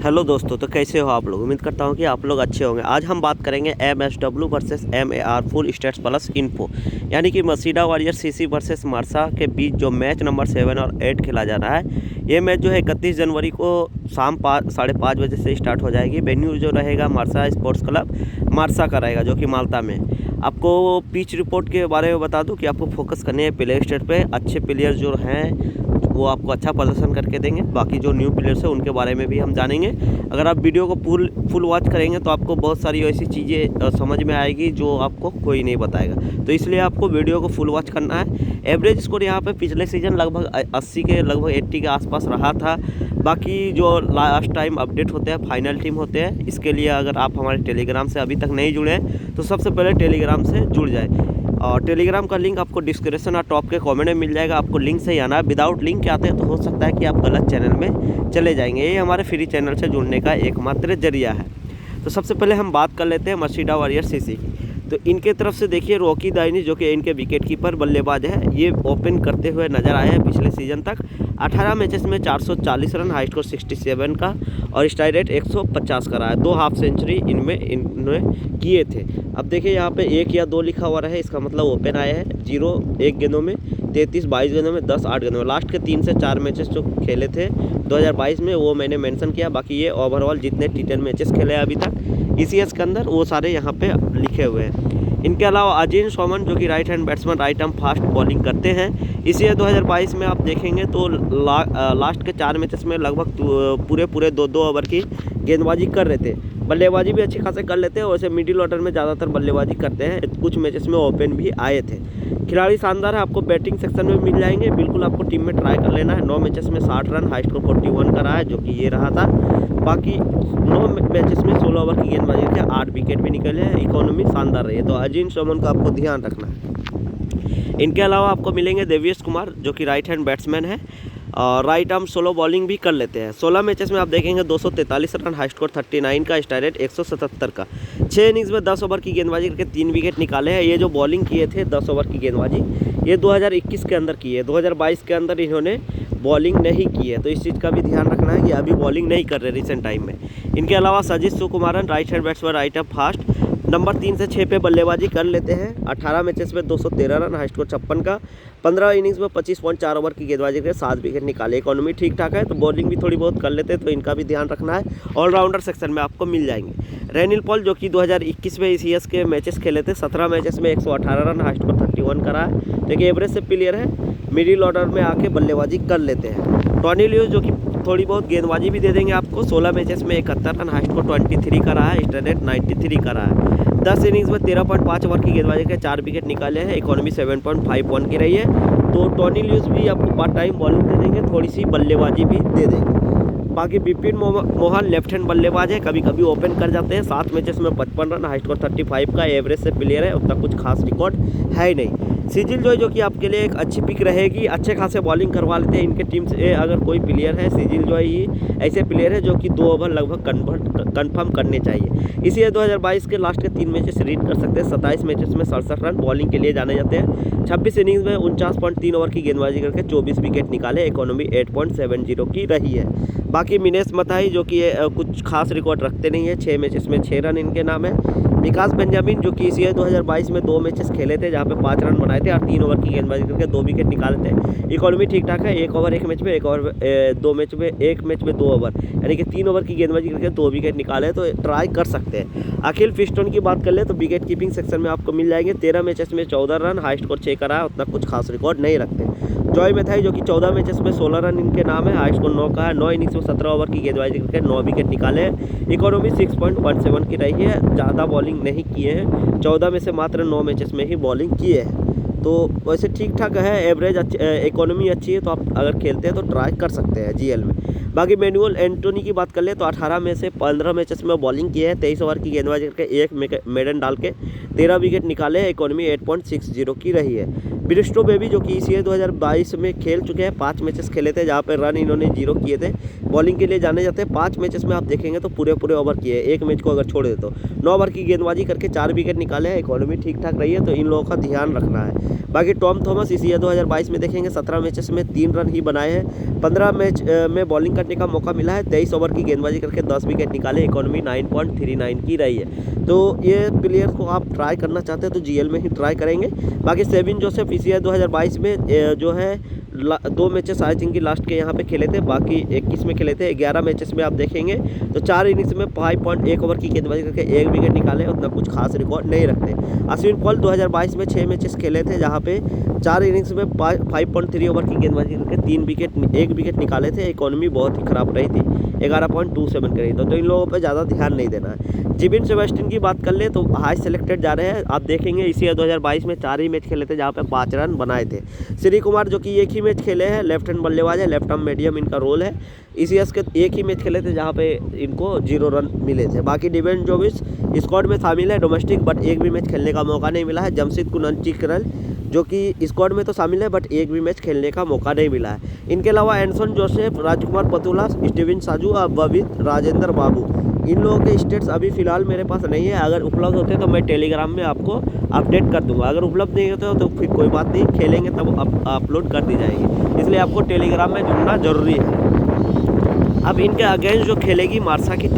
Hello दोस्तों, तो कैसे हो आप लोग। उम्मीद करता हूँ कि आप लोग अच्छे होंगे। आज हम बात करेंगे MSW versus MAR full states plus info, यानी कि मसीडा वॉरियर CC वर्सेस मार्सा के बीच जो मैच नंबर 7 और 8 खेला जा रहा है। ये मैच जो है 31 जनवरी को शाम 5:30 बजे से स्टार्ट हो जाएगी। वेन्यू जो रहेगा मार्सा स्पोर्ट्स क्लब मार्सा का रहेगा, जो कि माल्टा में। आपको पिच रिपोर्ट के बारे में बता दूं कि आपको फोकस करने हैं प्ले स्टेट पे। अच्छे प्लेयर जो हैं वो आपको अच्छा प्रदर्शन करके देंगे। बाकी जो न्यू प्लेयर्स हैं उनके बारे में भी हम जानेंगे। अगर आप वीडियो को फुल वॉच करेंगे तो आपको बहुत सारी ऐसी चीज़ें समझ में आएगी जो आपको कोई नहीं बताएगा। तो इसलिए आपको वीडियो को फुल वॉच करना है। एवरेज स्कोर यहाँ पे पिछले सीजन लगभग 80 के लगभग 80 के आसपास रहा था। बाकी जो लास्ट टाइम अपडेट होते हैं, फाइनल टीम होते हैं, इसके लिए अगर आप हमारे टेलीग्राम से अभी तक नहीं जुड़े हैं तो सबसे पहले टेलीग्राम से जुड़ जाए। और टेलीग्राम का लिंक आपको डिस्क्रिप्शन और टॉप के कमेंट में मिल जाएगा। आपको लिंक से ही आना है। विदाउट लिंक के आते हैं तो हो सकता है कि आप गलत चैनल में चले जाएंगे। ये हमारे फ्री चैनल से जुड़ने का एकमात्र जरिया है। तो सबसे पहले हम बात कर लेते हैं मसीडा वॉरियर CC की। तो इनके तरफ से देखिए रॉकी दाइनी, जो कि इनके विकेट कीपर बल्लेबाज है, ये ओपन करते हुए नजर आए हैं पिछले सीजन तक। 18 मैचेस में 440 रन, हाई स्कोर 67 का और स्ट्राइक रेट 150 का रहा है। 2 हाफ सेंचुरी इन्होंने किए थे। अब देखिए यहाँ पे 1 या 2 लिखा हुआ रहे, इसका मतलब ओपन आए हैं। 0 1 गेंदों में, 33 22 गेंदों में, 10 8 गेंदों में। लास्ट के 3 से 4 मैचेस जो खेले थे 2022 में वो मैंने मेंशन किया। बाकी ये ओवरऑल जितने T10 मैचेस खेले अभी तक ECS के अंदर वो सारे यहाँ पे लिखे हुए हैं। इनके अलावा अजीन सोमन, जो कि right hand batsman, right arm fast bowling करते हैं। इसी 2022 में आप देखेंगे तो लास्ट के 4 मैचेस में लगभग पूरे 2-2 ओवर की गेंदबाजी कर रहे थे। बल्लेबाजी भी अच्छी खासे कर लेते हैं। वैसे मिडिल ऑर्डर में ज़्यादातर बल्लेबाजी करते हैं। कुछ मैचेस में ओपन भी आए थे। खिलाड़ी शानदार है, आपको बैटिंग सेक्शन में मिल जाएंगे। बिल्कुल आपको टीम में ट्राई कर लेना है। 9 मैचेस में 60 रन, हाई स्कोर 41 का रहा है, जो कि ये रहा था। बाकी 9 मैचेस में 16 ओवर की गेंदबाजी के 8 विकेट भी निकले हैं। इकोनॉमी शानदार रही है। तो अजीन सोमन का आपको ध्यान रखना है। इनके अलावा आपको मिलेंगे देवेश कुमार, जो कि राइट हैंड बैट्समैन है और राइट आर्म सोलो बॉलिंग भी कर लेते हैं। 16 मैचेस में आप देखेंगे 243 रन, हाई स्कोर 39 का, स्ट्राइक रेट 177 का। 6 इनिंग्स में 10 ओवर की गेंदबाजी करके 3 विकेट निकाले हैं। ये जो बॉलिंग किए थे 10 ओवर की गेंदबाजी, ये 2021 के अंदर की है। 2022 के अंदर इन्होंने बॉलिंग नहीं की है। तो इस चीज़ का भी ध्यान रखना है कि अभी बॉलिंग नहीं कर रहे रिसेंट टाइम में। इनके अलावा Sajeet Sukumaran, right hand batsman, right arm fast, number 3 से 6 पे बल्लेबाजी कर लेते हैं। 18 मैचेस में 213 रन, हाई स्कोर 56 का। 15 इनिंग्स में 25.4 ओवर की गेंदबाजी करके 7 विकेट निकाले। इकोनॉमी ठीक ठाक है। तो बॉलिंग भी थोड़ी बहुत कर लेते हैं, तो इनका भी ध्यान रखना है। ऑलराउंडर सेक्शन में आपको मिल जाएंगे। रेनिल पॉल, जो कि 2021 में ECS के मैचेस खेले थे, 17 मैचेस में 118 रन, हाई स्कोर 31 का रहा है। तो एक एवरेज से प्लेयर है, मिडिल ऑर्डर में आके बल्लेबाजी कर लेते हैं। टॉनी ल्यूस, जो कि थोड़ी बहुत गेंदबाजी भी दे देंगे आपको। 16 मैचेस में 71 रन, हाई स्कोर 23 का रहा है, स्ट्राइक रेट 93 का रहा है। 10 इनिंग्स में 13.5 ओवर की गेंदबाजी के 4 विकेट निकाले हैं। इकोनॉमी 7.51 की रही है। तो टॉनी ल्यूस भी आपको पार्ट टाइम बॉलिंग दे देंगे, थोड़ी सी बल्लेबाजी भी दे देंगे। बाकी विपिन मोहन लेफ्ट हैंड बल्लेबाज है, कभी कभी ओपन कर जाते हैं। 7 मैचेस में 55 रन, हाई स्कोर 35 का, एवरेज से प्लेयर है, उतना कुछ खास रिकॉर्ड है ही नहीं। सिजिल जो कि आपके लिए एक अच्छी पिक रहेगी। अच्छे खासे बॉलिंग करवा लेते हैं इनके टीम से। अगर कोई प्लेयर है, सिजिल ही ऐसे प्लेयर है जो कि 2 ओवर लगभग कन्फर्म करने चाहिए। इसीलिए 2022 के लास्ट के 3 मैचेस रीड कर सकते हैं। 27 मैचेस में 67 रन बॉलिंग के लिए जाने जाते हैं। 26 इनिंग्स में 49.3 ओवर की गेंदबाजी करके 24 विकेट निकाले। इकोनॉमी 8.70 की रही है। बाकी मिनेश मथाई, जो कि कुछ खास रिकॉर्ड रखते नहीं है। 6 मैचेस में 6 रन इनके नाम है। विकास बेंजामिन, जो कि इसी 2022 में 2 मैचेस खेले थे, जहाँ पे 5 रन बनाए थे और 3 ओवर की गेंदबाजी करके 2 विकेट निकाले थे। इकोनॉमी ठीक ठाक है। 1 ओवर 1 मैच में, 1 ओवर 2 मैच में, 1 मैच में 2 ओवर, यानी कि 3 ओवर की गेंदबाजी करके 2 विकेट निकाले। तो ट्राई कर सकते हैं। अखिल फिस्टोन की बात कर ले तो विकेट कीपिंग सेक्शन में आपको मिल जाएंगे। 13 मैचेस में 14 रन, हाई स्कोर 6 का रहा है, उतना कुछ खास रिकॉर्ड नहीं रखते। जॉय मैथाई, जो कि 14 मैचेस में 16 रन इनके नाम है, हाई स्कोर 9 का है। 9 इनिंग्स में 17 ओवर की गेंदबाजी करके 9 विकेट निकाले हैं। इकोनॉमी 6.17 की रही है। ज़्यादा बॉलिंग नहीं किए हैं। 14 में से मात्र 9 मैचेस में ही बॉलिंग किए हैं। तो वैसे ठीक ठाक है। एवरेज इकोनॉमी अच्छी है। तो आप अगर खेलते हैं तो ट्राई कर सकते हैं GL में। बाकी मैनुअल एंटोनी की बात कर ले तो 18 में से 15 मैचेस में बॉलिंग किए हैं। 23 ओवर की गेंदबाजी करके 1 मेडन डाल के 13 विकेट निकाले हैं। इकोनॉमी 8.60 की रही है। ब्रिस्टो बेबी, जो कि इसी 2022 में खेल चुके हैं, 5 मैचेस खेले थे, जहाँ पर रन इन्होंने 0 किए थे। बॉलिंग के लिए जाने जाते हैं। 5 मैचेस में आप देखेंगे तो पूरे ओवर किए। 1 मैच को अगर छोड़ दे तो 9 ओवर की गेंदबाजी करके 4 विकेट निकाले हैं। इकोनॉमी ठीक ठाक रही है। तो इन लोगों का ध्यान रखना है। बाकी टॉम थॉमस इसी 2022 में देखेंगे 17 मैचेस में 3 रन ही बनाए हैं। 15 मैच में बॉलिंग करने का मौका मिला है, 23 ओवर की गेंदबाजी करके 10 विकेट निकाले, इकोनॉमी 9.39 की रही है। तो ये प्लेयर को आप ट्राई करना चाहते हैं तो जीएल में ही ट्राई करेंगे। बाकी सेविन जोसेफ इसी 2022 में जो है 2 मैचेस आई थिंक कि लास्ट के यहाँ पे खेले थे, बाकी 21 में खेले थे। 11 मैचेस में आप देखेंगे तो 4 इनिंग्स में 5.1 ओवर की गेंदबाजी करके 1 विकेट निकाले, उतना कुछ खास रिकॉर्ड नहीं रखते। अश्विन पॉल 2022 में 6 मैचेस खेले थे, जहाँ पे 4 इनिंग्स में 5.3 ओवर की गेंदबाजी करके 1 विकेट निकाले थे, इकोनॉमी बहुत ही खराब रही थी, 11.27 करी। तो इन लोगों पर ज़्यादा ध्यान नहीं देना है। जिबिन सेबेस्टियन की बात कर ले तो हाई सेलेक्टेड जा रहे हैं। आप देखेंगे इसी 2022 में 4 ही मैच खेले थे, जहाँ पे 5 रन बनाए थे। श्री कुमार जो कि 1 ही मैच खेले हैं, लेफ्ट हैंड बल्लेबाज है, लेफ्ट आर्म मीडियम इनका रोल है। ईसीएस के 1 ही मैच खेले थे, जहाँ पे इनको 0 रन मिले थे। बाकी डिवेन जोविस स्क्वाड में शामिल है डोमेस्टिक, बट 1 भी मैच खेलने का मौका नहीं मिला है। जमशेद कुनचिकरल जो कि स्क्वाड में तो शामिल है, बट 1 भी मैच खेलने का मौका नहीं मिला है। इनके अलावा एंडरसन जोसेफ, राजकुमार पतुला, स्टीवन साजू और बवित राजेंद्र बाबू, इन लोगों के स्टेट्स अभी फ़िलहाल मेरे पास नहीं है। अगर उपलब्ध होते तो मैं टेलीग्राम में आपको अपडेट कर दूंगा। अगर उपलब्ध नहीं होते हो तो फिर कोई बात नहीं, खेलेंगे तब अपलोड कर दी जाएगी, इसलिए आपको टेलीग्राम में जुड़ना ज़रूरी है। अब इनके अगेंस्ट जो खेलेगी मार्सा की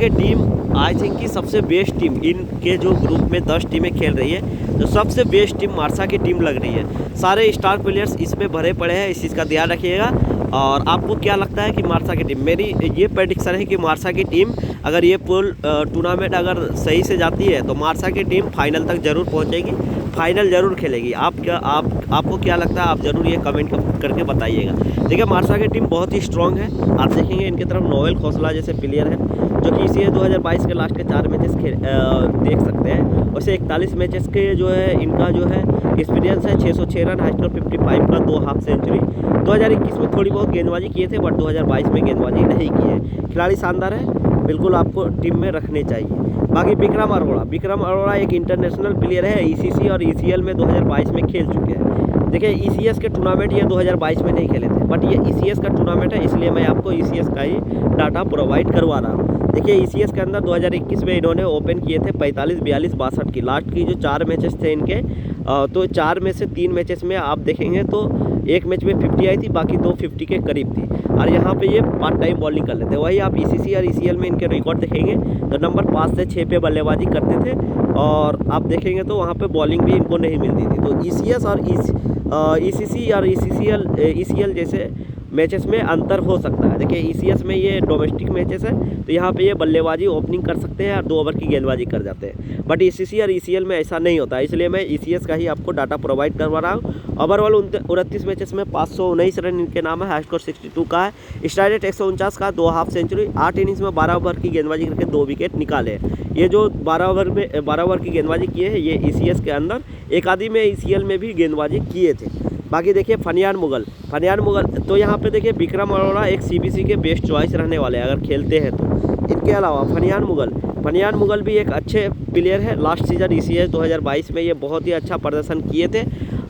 टीम आई थिंक कि सबसे बेस्ट टीम, इनके जो ग्रुप में 10 टीमें खेल रही है तो सबसे बेस्ट टीम मार्सा की टीम लग रही है। सारे स्टार प्लेयर्स इसमें भरे पड़े हैं, इस चीज़ का ध्यान रखिएगा। और आपको क्या लगता है कि मार्सा की टीम, मेरी ये प्रेडिक्शन है कि मार्सा की टीम अगर ये पूल टूर्नामेंट अगर सही से जाती है तो मार्सा की टीम फाइनल तक ज़रूर पहुंचेगी, फाइनल ज़रूर खेलेगी। आपको क्या लगता है, आप ज़रूर ये कमेंट करके बताइएगा। देखिए मार्सा की टीम बहुत ही स्ट्रॉन्ग है। आप देखेंगे इनकी तरफ नोएल खोसला जैसे प्लेयर हैं, जो कि इसी 2022 के लास्ट के 4 मैचेस देख सकते हैं। वैसे 41 मैचेस के जो है इनका जो है एक्सपीरियंस है, 606 रन, हाई स्कोर 55 का, 2 हाफ सेंचुरी। 2021 में थोड़ी बहुत गेंदबाजी किए थे, बट 2022 में गेंदबाजी नहीं की है। खिलाड़ी शानदार है, बिल्कुल आपको टीम में रखने चाहिए। बाकी विक्रम अरोड़ा एक इंटरनेशनल प्लेयर है, ईसीसी और ईसीएल में 2022 में खेल चुके हैं। देखिए ईसीएस के टूर्नामेंट ये 2022 में नहीं खेले थे, बट ये ईसीएस का टूर्नामेंट है, इसलिए मैं आपको ईसीएस का ही डाटा प्रोवाइड करवा रहा हूँ। देखिए ईसीएस के अंदर 2021 में इन्होंने ओपन किए थे 45, 42, 62 की। लास्ट की जो 4 मैचेस थे इनके, तो 4 में से 3 मैचेस में आप देखेंगे तो 1 मैच में 50 आई थी, बाकी 2 50 के करीब थी। और यहाँ पे ये पार्ट टाइम बॉलिंग कर लेते हैं। वही आप ईसीसी और ईसीएल में इनके रिकॉर्ड देखेंगे तो नंबर 5 से 6 पे बल्लेबाजी करते थे, और आप देखेंगे तो वहाँ पे बॉलिंग भी इनको नहीं मिलती थी। तो ईसीएस और ईसीसी और ईसीएल जैसे मैचेस में अंतर हो सकता है। देखिए ईसीएस में ये डोमेस्टिक मैचेस है, तो यहाँ पे ये बल्लेबाजी ओपनिंग कर सकते हैं और 2 ओवर की गेंदबाजी कर जाते हैं, बट ईसीसी और ईसीएल में ऐसा नहीं होता है, इसलिए मैं ईसीएस का ही आपको डाटा प्रोवाइड करवा रहा हूँ। ओवरऑल 29 मैचेस में 519 रन इनके नाम है, हाई स्कोर 62 का है, स्ट्राइक रेट 149 का, 2 हाफ सेंचुरी, 8 इनिंग्स में 12 ओवर की गेंदबाजी करके 2 विकेट निकाले। ये जो 12 ओवर की गेंदबाजी किए हैं ये ईसीएस के अंदर, एक आधी में ईसीएल में भी गेंदबाजी किए थे। बाकी देखिए फनियान मुगल तो यहाँ पे देखिए विक्रम अरोड़ा एक सीबीसी के बेस्ट चॉइस रहने वाले हैं अगर खेलते हैं तो। इनके अलावा फनियान मुगल भी एक अच्छे प्लेयर है। लास्ट सीजन ईसीएस 2022 में ये बहुत ही अच्छा प्रदर्शन किए थे।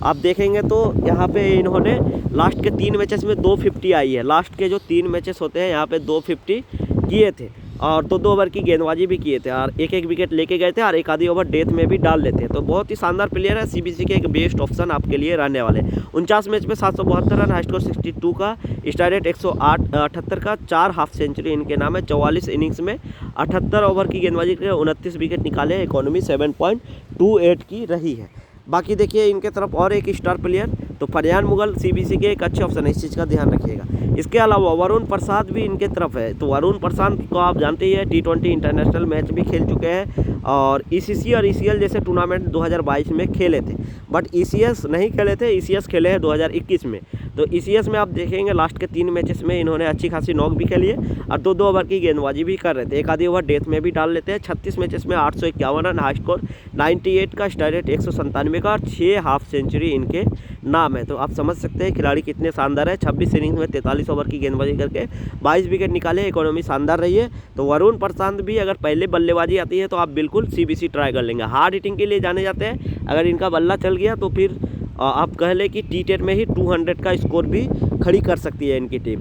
आप देखेंगे तो यहाँ पे इन्होंने लास्ट के 3 मैचेस में 250 आई है। लास्ट के जो 3 मैचेस होते हैं यहाँ पे 250 किए थे, और 2 ओवर की गेंदबाजी भी किए थे, और 1 विकेट लेके गए थे, और 1 आधी ओवर डेथ में भी डाल लेते हैं। तो बहुत ही शानदार प्लेयर है, सीबीसी के एक बेस्ट ऑप्शन आपके लिए रहने वाले। 49 मैच में 772 रन, हाई स्कोर 62 का, स्ट्राइक रेट 178 का, 4 हाफ सेंचुरी इनके नाम है। 44 इनिंग्स में 78 ओवर की गेंदबाजी करके 29 विकेट निकाले, इकोनॉमी 7.28 की रही है। बाकी देखिए इनके तरफ और एक स्टार प्लेयर तो फनियान मुगल सीबीसी के एक अच्छे ऑप्शन है, इस चीज़ का ध्यान रखिएगा। इसके अलावा वरुण प्रसाद भी इनके तरफ है। तो वरुण प्रसाद को आप जानते ही हैं, T20 इंटरनेशनल मैच भी खेल चुके हैं, और ईसीसी और ईसीएल जैसे टूर्नामेंट 2022 में खेले थे, बट ईसीएस नहीं खेले थे। ईसीएस खेले हैं 2021 में। तो ईसीएस में आप देखेंगे लास्ट के 3 मैचेस में इन्होंने अच्छी खासी नॉक भी खेली है, और 2 ओवर की गेंदबाजी भी कर रहे थे, 1 आधी ओवर डेथ में भी डाल लेते हैं। 36 मैचेस में 851 रन, हाई स्कोर 98 का, स्ट्राइक रेट 197 का, और 6 हाफ सेंचुरी इनके नाम है। तो आप समझ सकते हैं खिलाड़ी कितने शानदार है। 26 इनिंग्स में 43 ओवर की गेंदबाजी करके 22 विकेट निकाले, इकोनॉमी शानदार रही है। तो वरुण प्रशांत भी अगर पहले बल्लेबाजी आती है तो आप बिल्कुल सीबीसी ट्राई कर लेंगे। हार्ड हिटिंग के लिए जाने जाते हैं, अगर इनका बल्ला चल गया तो फिर आप कह लें कि T10 में ही 200 का स्कोर भी खड़ी कर सकती है इनकी टीम।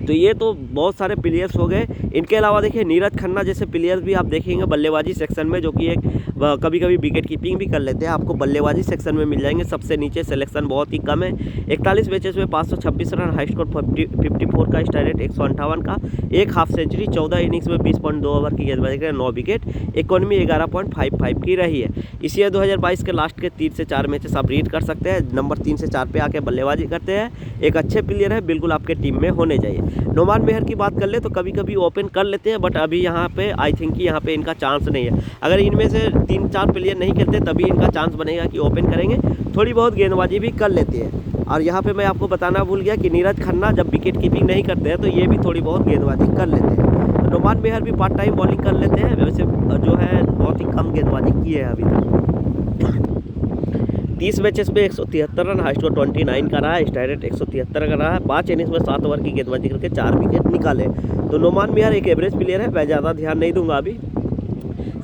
तो ये तो बहुत सारे प्लेयर्स हो गए। इनके अलावा देखिए नीरज खन्ना जैसे प्लेयर्स भी आप देखेंगे बल्लेबाजी सेक्शन में, जो कि एक कभी कभी विकेट कीपिंग भी कर लेते हैं। आपको बल्लेबाजी सेक्शन में मिल जाएंगे, सबसे नीचे सिलेक्शन बहुत ही कम है। 41 मैचेस में 526 रन, हाई स्कोर 54 का, स्ट्राइक रेट 158 का, एक हाफ सेंचुरी, 14 इनिंग्स में 20.2 ओवर की गेंदबाजी करें, 9 विकेट, इकोनॉमी 11.55 की रही है। इसी 2022 के लास्ट के 3 से 4 मैचेस आप रीड कर सकते हैं। नंबर 3 से 4 पे आके बल्लेबाजी करते हैं, एक अच्छे प्लेयर है, बिल्कुल आपके टीम में होने चाहिए। नोमान मेहर की बात कर ले तो कभी कभी ओपन कर लेते हैं, बट अभी यहाँ पे आई थिंक कि यहाँ पे इनका चांस नहीं है। अगर इनमें से 3-4 प्लेयर नहीं खेलते तभी इनका चांस बनेगा कि ओपन करेंगे। थोड़ी बहुत गेंदबाजी भी कर लेते हैं। और यहाँ पे मैं आपको बताना भूल गया कि नीरज खन्ना जब विकेट कीपिंग नहीं करते हैं तो ये भी थोड़ी बहुत गेंदबाजी कर लेते हैं। नोमान मेहर भी पार्ट टाइम बॉलिंग कर लेते हैं, वैसे जो है बहुत ही कम गेंदबाजी की है अभी तक। 30 मैचेस में 173 रन, हाई स्कोर 29 का रहा है, स्ट्राइक रेट 173 का रहा है, 5 इनिंग्स में 7 ओवर की गेंदबाजी करके 4 विकेट निकाले। तो नोमान मेहर एक एवरेज प्लेयर है, मैं ज़्यादा ध्यान नहीं दूंगा अभी।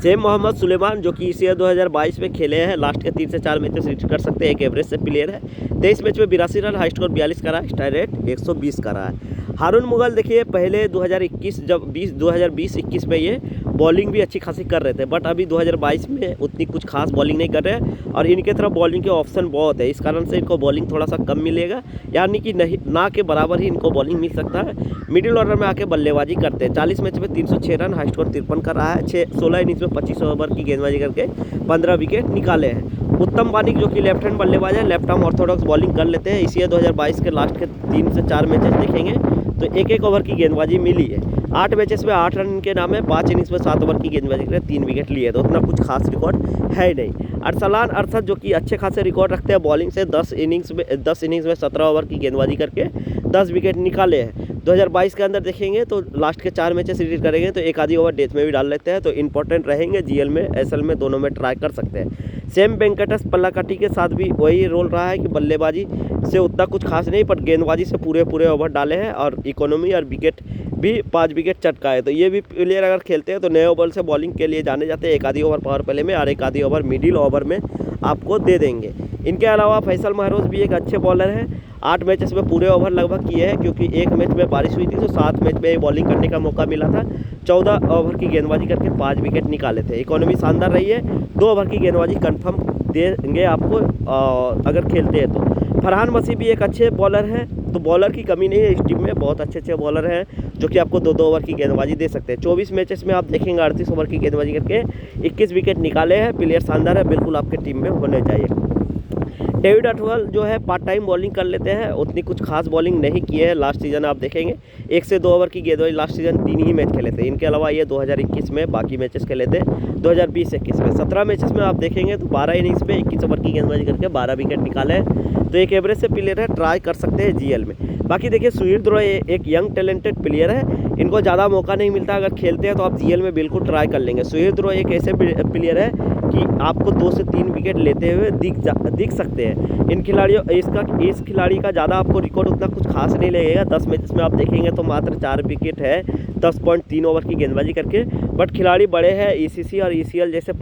सेम मोहम्मद सुलेमान जो कि इसी 2022 में खेले हैं, लास्ट के 3 से 4 मैचेस रीड कर सकते हैं, एक एवरेज से प्लेयर है। 23 मैच में 82 रन, हाई स्कोर 42 का रहा है, स्ट्राइक रेट 120 का रहा है। हारून मुगल देखिए पहले 2020-21 में ये बॉलिंग भी अच्छी खासी कर रहे थे, बट अभी 2022 में उतनी कुछ खास बॉलिंग नहीं कर रहे हैं और इनके तरफ बॉलिंग के ऑप्शन बहुत है, इस कारण से इनको बॉलिंग थोड़ा सा कम मिलेगा, यानी कि नहीं ना के बराबर ही इनको बॉलिंग मिल सकता है। मिडिल ऑर्डर में आके बल्लेबाजी करते हैं। 40 मैच में 306 रन, हाई स्कोर 53 का रहा है, 16 इनिंग्स में 25 ओवर की गेंदबाजी करके 15 विकेट निकाले हैं। उत्तम बानिक जो कि लेफ्ट हैंड बल्लेबाज है, लेफ्ट आर्म ऑर्थोडॉक्स बॉलिंग कर लेते हैं। इसी 2022 के लास्ट के 3 से 4 मैचेस देखेंगे तो 1-1 ओवर की गेंदबाजी मिली है। 8 मैचेस में 8 रन इनके नाम है, 5 इनिंग्स में 7 ओवर की गेंदबाजी करके 3 विकेट लिए, तो उतना कुछ खास रिकॉर्ड है ही नहीं। अरसलान अरशद जो कि अच्छे खासे रिकॉर्ड रखते हैं बॉलिंग से, 10 इनिंग्स में 17 ओवर की गेंदबाजी करके 10 विकेट निकाले हैं। 2022 के अंदर देखेंगे तो लास्ट के 4 मैचेस रीड करेंगे तो एक आधी ओवर डेथ में भी डाल लेते हैं, तो इंपॉर्टेंट रहेंगे। जीएल में, एसएल में, दोनों में ट्राई कर सकते हैं। सेम वेंकटेश पल्लाकट्टी के साथ भी वही रोल रहा है कि बल्लेबाजी से उतना कुछ खास नहीं, पर गेंदबाजी से पूरे ओवर डाले हैं और इकोनॉमी और विकेट भी 5 विकेट चटका है। तो ये भी प्लेयर अगर खेलते हैं तो नए ओवर से बॉलिंग के लिए जाने जाते हैं। एक आधी ओवर पावर प्ले में और एक आधी ओवर मिडिल ओवर में आपको दे देंगे। इनके अलावा फैसल महरोज भी एक अच्छे बॉलर हैं। 8 मैचेस में पूरे ओवर लगभग किए हैं, क्योंकि एक मैच में बारिश हुई थी तो 7 मैच में बॉलिंग करने का मौका मिला था। 14 ओवर की गेंदबाजी करके 5 विकेट निकाले थे। इकोनॉमी शानदार रही है, 2 ओवर की गेंदबाजी कंफर्म देंगे आपको अगर खेलते हैं तो। फरहान मसीह भी एक अच्छे बॉलर हैं, तो बॉलर की कमी नहीं है इस टीम में, बहुत अच्छे बॉलर हैं जो कि आपको 2-2 ओवर की गेंदबाजी दे सकते हैं। 24 मैचेस में आप देखेंगे 38 ओवर की गेंदबाजी करके 21 विकेट निकाले हैं। प्लेयर शानदार है, बिल्कुल आपके टीम में होने चाहिए। डेविड अटवाल जो है पार्ट टाइम बॉलिंग कर लेते हैं, उतनी कुछ खास बॉलिंग नहीं किए हैं। लास्ट सीजन आप देखेंगे 1 से 2 ओवर की गेंदबाजी, लास्ट सीजन 3 ही मैच खेले थे। इनके अलावा ये 2021 में बाकी मैचेस खेले थे, 2020-21 में 17 मैचेस में आप देखेंगे तो 12 इनिंग्स में 21 ओवर की गेंदबाजी करके 12 विकेट निकाले हैं। तो एक एवरेज से प्लेयर है, ट्राई कर सकते हैं जीएल में। बाकी देखिए सुहील रॉय एक यंग टैलेंटेड प्लेयर है, इनको ज़्यादा मौका नहीं मिलता, अगर खेलते हैं तो आप जीएल में बिल्कुल ट्राई कर लेंगे। सुहील रॉय एक ऐसे प्लेयर है कि आपको 2 से 3 विकेट लेते हुए दिख सकते हैं। इस खिलाड़ी का ज़्यादा आपको रिकॉर्ड उतना कुछ खास नहीं लगेगा। 10 मैचेस में आप देखेंगे तो मात्र 4 विकेट है, 10.3 ओवर की गेंदबाजी करके, बट खिलाड़ी बड़े हैं। ईसीसी और ईसीएल जैसे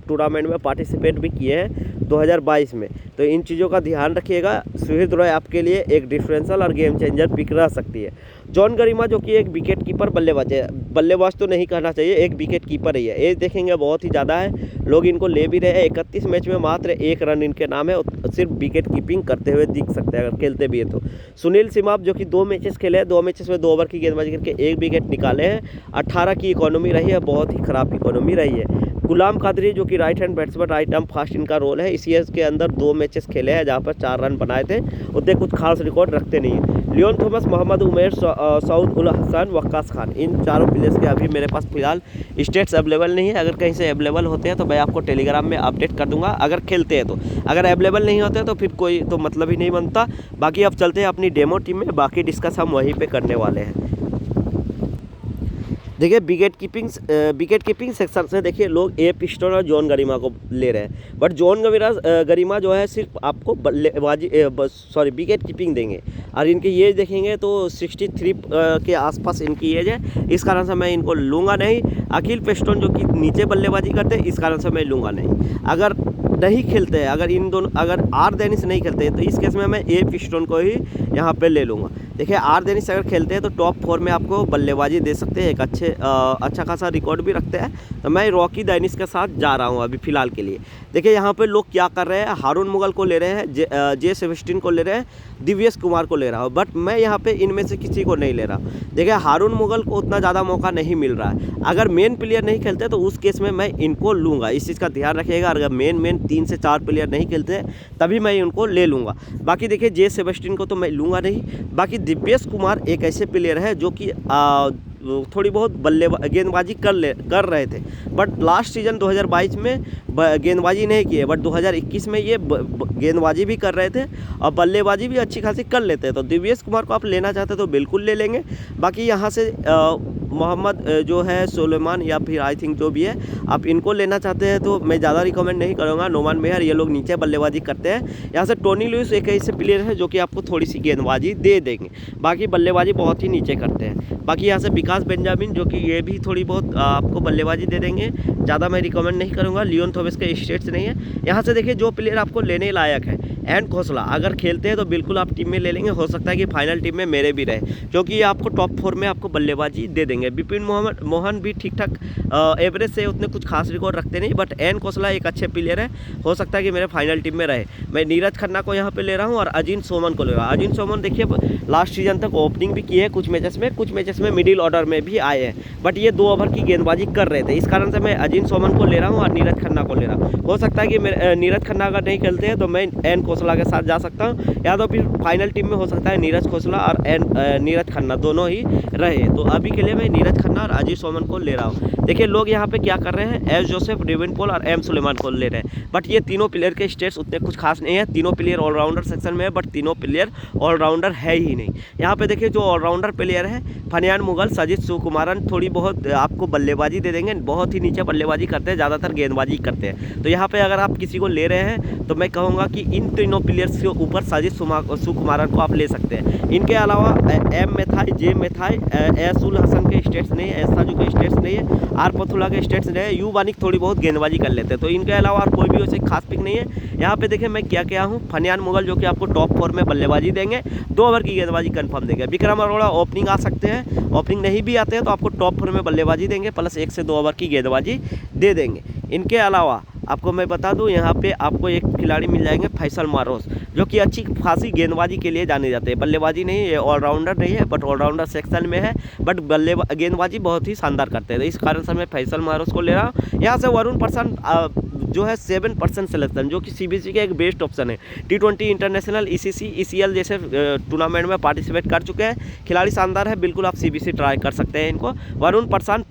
टूर्नामेंट में पार्टिसिपेट भी किए हैं 2022 में, तो इन चीज़ों का ध्यान रखिएगा। सुहील रॉय आपके लिए एक डिफरेंशियल और गेम चेंजर पिक रह सकती है। जॉन गरिमा जो कि एक विकेट कीपर बल्लेबाज है, बल्लेबाज तो नहीं कहना चाहिए, एक विकेट कीपर ही है। एज देखेंगे बहुत ही ज़्यादा है, लोग इनको ले भी रहे हैं। 31 मैच में मात्र 1 रन इनके नाम है, सिर्फ विकेट कीपिंग करते हुए दिख सकते हैं अगर खेलते भी है तो। सुनील सिमाप जो कि 2 मैचेस खेले हैं, 2 मैचेस में 2 ओवर की गेंदबाजी करके 1 विकेट निकाले हैं। 18 की इकोनॉमी रही है, बहुत ही ख़राब इकोनॉमी रही है। गुलाम कादरी जो कि right hand batsman, right arm fast इनका रोल है। इसी के अंदर 2 मैचेस खेले हैं जहां पर 4 रन बनाए थे, उतने कुछ खास रिकॉर्ड रखते नहीं है। लियोन थॉमस, मोहम्मद उमेर, सऊद उल हसन, वक्कास खान, इन चारों प्लेयर्स के अभी मेरे पास फिलहाल स्टेट्स अवेलेबल नहीं है। अगर कहीं से अवेलेबल होते हैं तो मैं आपको टेलीग्राम में अपडेट कर दूंगा, अगर खेलते हैं तो। अगर अवेलेबल नहीं होते तो फिर कोई तो मतलब ही नहीं बनता। बाकी अब चलते हैं अपनी डेमो टीम में, बाकी डिस्कस हम वहीं पर करने वाले हैं। देखिए विकेट कीपिंग सेक्शन से देखिए लोग ए पिस्टन और जॉन गरिमा को ले रहे हैं, बट जॉन गरिमा जो है सिर्फ आपको विकेट कीपिंग देंगे। और इनकी एज देखेंगे तो 63 के आसपास इनकी एज है, इस कारण से मैं इनको लूँगा नहीं। अखिल पेस्टन जो कि नीचे बल्लेबाजी करते हैं, इस कारण से मैं लूँगा नहीं। अगर नहीं खेलते हैं, अगर आर डेनिस नहीं खेलते हैं तो इस केस में मैं ए पिस्टन को ही यहाँ पे ले लूँगा। देखिए आर डेनिस अगर खेलते हैं तो टॉप 4 में आपको बल्लेबाजी दे सकते हैं, एक अच्छा खासा रिकॉर्ड भी रखते हैं। तो मैं रॉकी डेनिस के साथ जा रहा हूँ अभी फ़िलहाल के लिए। देखिए यहाँ पे लोग क्या कर रहे हैं, हारून मुगल को ले रहे हैं, जे सेबेस्टियन को ले रहे हैं, दिव्येश कुमार को ले रहा हूँ, बट मैं यहाँ पे इनमें से किसी को नहीं ले रहा। देखिए हारून मुगल को उतना ज़्यादा मौका नहीं मिल रहा है। अगर मेन प्लेयर नहीं खेलते तो उस केस में मैं इनको लूँगा, इस चीज़ का ध्यान रखिएगा। अगर मेन 3 से 4 प्लेयर नहीं खेलते तभी मैं उनको ले लूँगा। बाकी देखिए जे सेबेस्टियन को तो मैं लूँगा नहीं। बाकी दिव्येश कुमार एक ऐसे प्लेयर है जो कि थोड़ी बहुत गेंदबाजी कर रहे थे, बट लास्ट सीज़न 2022 में गेंदबाजी नहीं किए, बट 2021 में ये गेंदबाजी भी कर रहे थे और बल्लेबाजी भी अच्छी खासी कर लेते हैं। तो दिव्येश कुमार को आप लेना चाहते तो बिल्कुल ले लेंगे। बाकी यहाँ से मोहम्मद जो है सुलेमान या फिर आई थिंक जो भी है, आप इनको लेना चाहते हैं तो मैं ज़्यादा रिकमेंड नहीं करूँगा। नोमान मेहर, ये लोग नीचे बल्लेबाजी करते हैं। यहाँ से टोनी लुइस एक ऐसे प्लेयर है जो कि आपको थोड़ी सी गेंदबाजी दे देंगे, बाकी बल्लेबाजी बहुत ही नीचे करते हैं। बाकी यहाँ से विकास बेंजामिन जो कि ये भी थोड़ी बहुत आपको बल्लेबाजी दे देंगे, ज़्यादा मैं रिकमेंड नहीं करूँगा। लियोन थॉमस के स्टेट्स नहीं है। यहाँ से देखिए जो प्लेयर आपको लेने लायक है, एन खोसला अगर खेलते हैं तो बिल्कुल आप टीम में ले लेंगे। हो सकता है कि फाइनल टीम में मेरे भी रहे, क्योंकि ये आपको टॉप 4 में आपको बल्लेबाजी दे देंगे। विपिन मोहन भी ठीक ठाक एवरेज से उतने कुछ खास रिकॉर्ड रखते नहीं, बट एन खोसला एक अच्छे प्लेयर है, हो सकता है कि मेरे फाइनल टीम में रहे। मैं नीरज खन्ना को यहाँ पे ले रहा हूँ और अजीत सोमन को ले रहा हूँ। अजीत सोमन देखिए लास्ट सीजन तक ओपनिंग भी की है कुछ मैचेस में मिडिल ऑर्डर में भी आए हैं, बट ये 2 ओवर की गेंदबाजी कर रहे थे। इस कारण से मैं अजीत सोमन को ले रहा हूँ और नीरज खन्ना को ले रहा हूँ। हो सकता है कि नीरज खन्ना अगर नहीं खेलते हैं तो मैं एन खोसला के साथ जा सकता हूँ, या तो फिर फाइनल टीम में हो सकता है नीरज खोसला और नीरज खन्ना दोनों ही रहे। तो अभी के लिए मैं नीरज खन्ना और अजीत सोमन को ले रहा हूँ। देखिए लोग यहाँ पे क्या कर रहे हैं, एस जोसेफ, डेविन पॉल और एम सुलेमान को ले रहे हैं, बट ये तीनों प्लेयर के स्टेट्स उतने कुछ खास नहीं है। तीनों प्लेयर ऑलराउंडर सेक्शन में है, बट तीनों प्लेयर ऑलराउंडर है ही नहीं। यहाँ पे देखिए जो ऑलराउंडर प्लेयर है, फनियान मुगल, सजित सुकुमारन थोड़ी बहुत आपको बल्लेबाजी दे देंगे, बहुत ही नीचे बल्लेबाजी करते हैं, ज़्यादातर गेंदबाजी करते हैं। तो यहाँ पे अगर आप किसी को ले रहे हैं तो मैं कहूँगा कि इन तीनों प्लेयर्स के ऊपर सजित सुकुमारन को आप ले सकते हैं। इनके अलावा एम मेथाई, जे मेथाई, एसुल हसन के स्टेट्स नहीं है, एसाजू के स्टेट्स नहीं है, आर पथुला के स्टेट्स नहीं है, यू बानिक थोड़ी बहुत गेंदबाजी कर लेते हैं। तो इनके अलावा और कोई भी वैसे खास पिक नहीं है। यहाँ पे देखिए मैं क्या हूँ, फनियान मुगल जो कि आपको टॉप 4 में बल्लेबाजी देंगे, 2 ओवर की गेंदबाजी कंफर्म देंगे। विक्रम अरोड़ा ओपनिंग आ सकते हैं, ओपनिंग नहीं भी आते हैं तो आपको टॉप 4 में बल्लेबाजी देंगे, प्लस 1 से 2 ओवर की गेंदबाजी दे देंगे। इनके अलावा आपको मैं बता दूं, यहाँ पे आपको एक खिलाड़ी मिल जाएंगे फैसल मारोस, जो कि अच्छी खासी गेंदबाजी के लिए जाने जाते हैं। बल्लेबाजी नहीं, ये ऑलराउंडर नहीं है, बट ऑलराउंडर सेक्शन में है, बट गेंदबाजी बहुत ही शानदार करते हैं। तो इस कारण से मैं फैसल मारोस को ले रहा हूँ। यहाँ से वरुण प्रशांत जो है 7% सिलेक्शन, जो कि सीबीसी के एक बेस्ट ऑप्शन है। T20 इंटरनेशनल, ECC, ECL जैसे टूर्नामेंट में पार्टिसिपेट कर चुके हैं, खिलाड़ी शानदार है, बिल्कुल आप सीबीसी ट्राई कर सकते हैं इनको। वरुण प्रशांत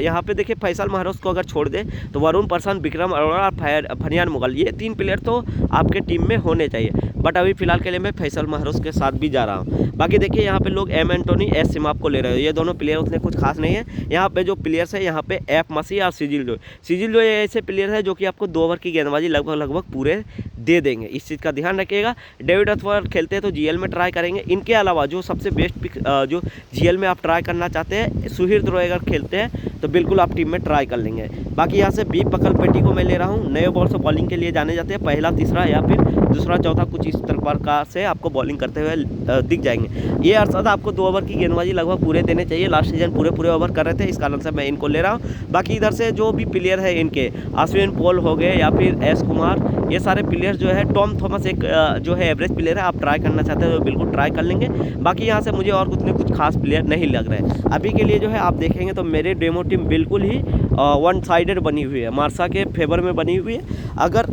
यहाँ पे देखिए फैसल महरोज को अगर छोड़ दे तो वरुण प्रशांत, विक्रम अरोड़ा, फनियान मुगल, ये 3 प्लेयर तो आपके टीम में होने चाहिए, बट अभी फिलहाल के लिए मैं फैसल महरोज के साथ भी जा रहा हूँ। बाकी देखिए यहाँ पे लोग एम एंटोनी, एस सिमाप को ले रहे हो, ये दोनों प्लेयर उतने कुछ खास नहीं है। यहाँ पे जो प्लेयर्स है, यहाँ पे एफ मसी और सिजिल जो ऐसे प्लेयर है जो कि आपको 2 ओवर की गेंदबाजी लगभग पूरे दे देंगे, इस चीज़ का ध्यान रखिएगा। डेविड अथवर खेलते हैं तो जीएल में ट्राई करेंगे। इनके अलावा जो सबसे बेस्ट पिक जो जीएल में आप ट्राई करना चाहते हैं, सुहृद रॉय अगर खेलते हैं तो बिल्कुल आप टीम में ट्राई कर लेंगे। बाकी यहाँ से बी पकलपेटी को मैं ले रहा हूँ, नए बॉल से बॉलिंग के लिए जाने जाते हैं, पहला, तीसरा या फिर दूसरा, चौथा, कुछ इस प्रकार से आपको बॉलिंग करते हुए दिख जाएंगे। ये अरशद आपको 2 ओवर की गेंदबाजी लगभग पूरे देने चाहिए, लास्ट सीजन पूरे ओवर कर रहे थे, इस कारण से मैं इनको ले रहा हूँ। बाकी इधर से जो भी प्लेयर है इनके, अश्विन पॉल हो गए या फिर एस कुमार, ये सारे प्लेयर जो है, टॉम थॉमस एक जो है एवरेज प्लेयर है, आप ट्राई करना चाहते हैं तो बिल्कुल ट्राई कर लेंगे। बाकी यहाँ से मुझे और कुछ खास प्लेयर नहीं लग रहे अभी के लिए। जो है आप देखेंगे तो मेरे डेमो टीम बिल्कुल ही 1 साइडेड बनी हुई है, मार्सा के फेवर में बनी हुई है। अगर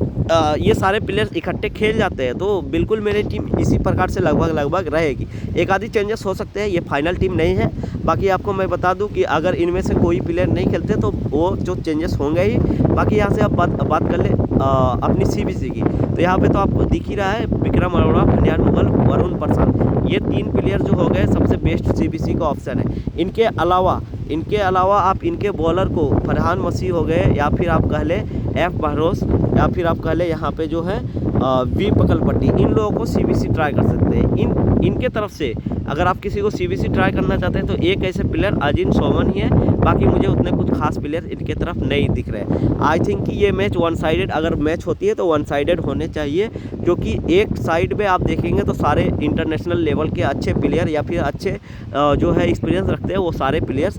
ये सारे प्लेयर्स इकट्ठे खेल जाते हैं तो बिल्कुल मेरी टीम इसी प्रकार से लगभग रहेगी। एक आधी चेंजेस हो सकते हैं, ये फाइनल टीम नहीं है। बाकी आपको मैं बता दूं कि अगर इनमें से कोई प्लेयर नहीं खेलते तो वो जो चेंजेस होंगे ही। बाकी यहाँ से आप बात कर ले अपनी सीबीसी की, तो यहाँ पे तो आपको दिख ही रहा है, विक्रम अरोड़ा, फनियान मुगल, वरुण प्रशांत, ये 3 प्लेयर जो हो गए सबसे बेस्ट सीबीसी का ऑप्शन है। इनके अलावा आप इनके बॉलर को फरहान मसीह हो गए, या फिर आप कह ले एफ महरोज, या फिर आप कह ले यहाँ पे जो है वी पकलपट्टी, इन लोगों को सीबीसी ट्राई कर सकते हैं। इनके तरफ से अगर आप किसी को सीबीसी ट्राई करना चाहते हैं तो एक ऐसे प्लेयर अजिन सोमन ही है, बाकी मुझे उतने कुछ खास प्लेयर इनके तरफ नहीं दिख रहे। आई थिंक कि ये मैच वन साइडेड अगर मैच होती है तो वन साइडेड होने चाहिए, क्योंकि एक साइड पे आप देखेंगे तो सारे इंटरनेशनल लेवल के अच्छे प्लेयर या फिर अच्छे जो है एक्सपीरियंस रखते हैं वो सारे प्लेयर्स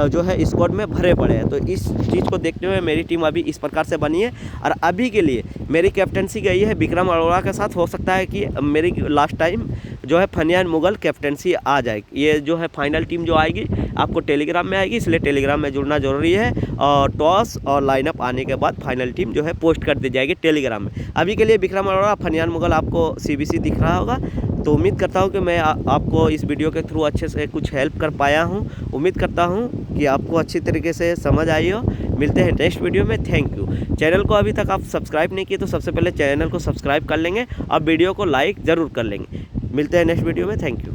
जो है स्क्वाड में भरे पड़े हैं। तो इस चीज़ को देखते हुए मेरी टीम अभी इस प्रकार से बनी है और अभी के लिए मेरी कैप्टनसी गई है विक्रम अरोड़ा के साथ। हो सकता है कि मेरी लास्ट टाइम जो है फनियान मुगल कैप्टनसी आ जाए। ये जो है फाइनल टीम जो आएगी आपको टेलीग्राम में आएगी, इसलिए टेलीग्राम में जुड़ना ज़रूरी है। और टॉस और लाइनअप आने के बाद फाइनल टीम जो है पोस्ट कर दी जाएगी टेलीग्राम में। अभी के लिए विक्रम अरोड़ा, फनियान मुगल आपको सीबीसी दिख रहा होगा। तो उम्मीद करता हूँ कि मैं आपको इस वीडियो के थ्रू अच्छे से कुछ हेल्प कर पाया हूँ। उम्मीद करता हूँ कि आपको अच्छी तरीके से समझ आई हो। मिलते हैं नेक्स्ट वीडियो में। Thank you. चैनल को अभी तक आप सब्सक्राइब नहीं किए तो सबसे पहले चैनल को सब्सक्राइब कर लेंगे और वीडियो को लाइक ज़रूर कर लेंगे। मिलते हैं नेक्स्ट वीडियो में। Thank you.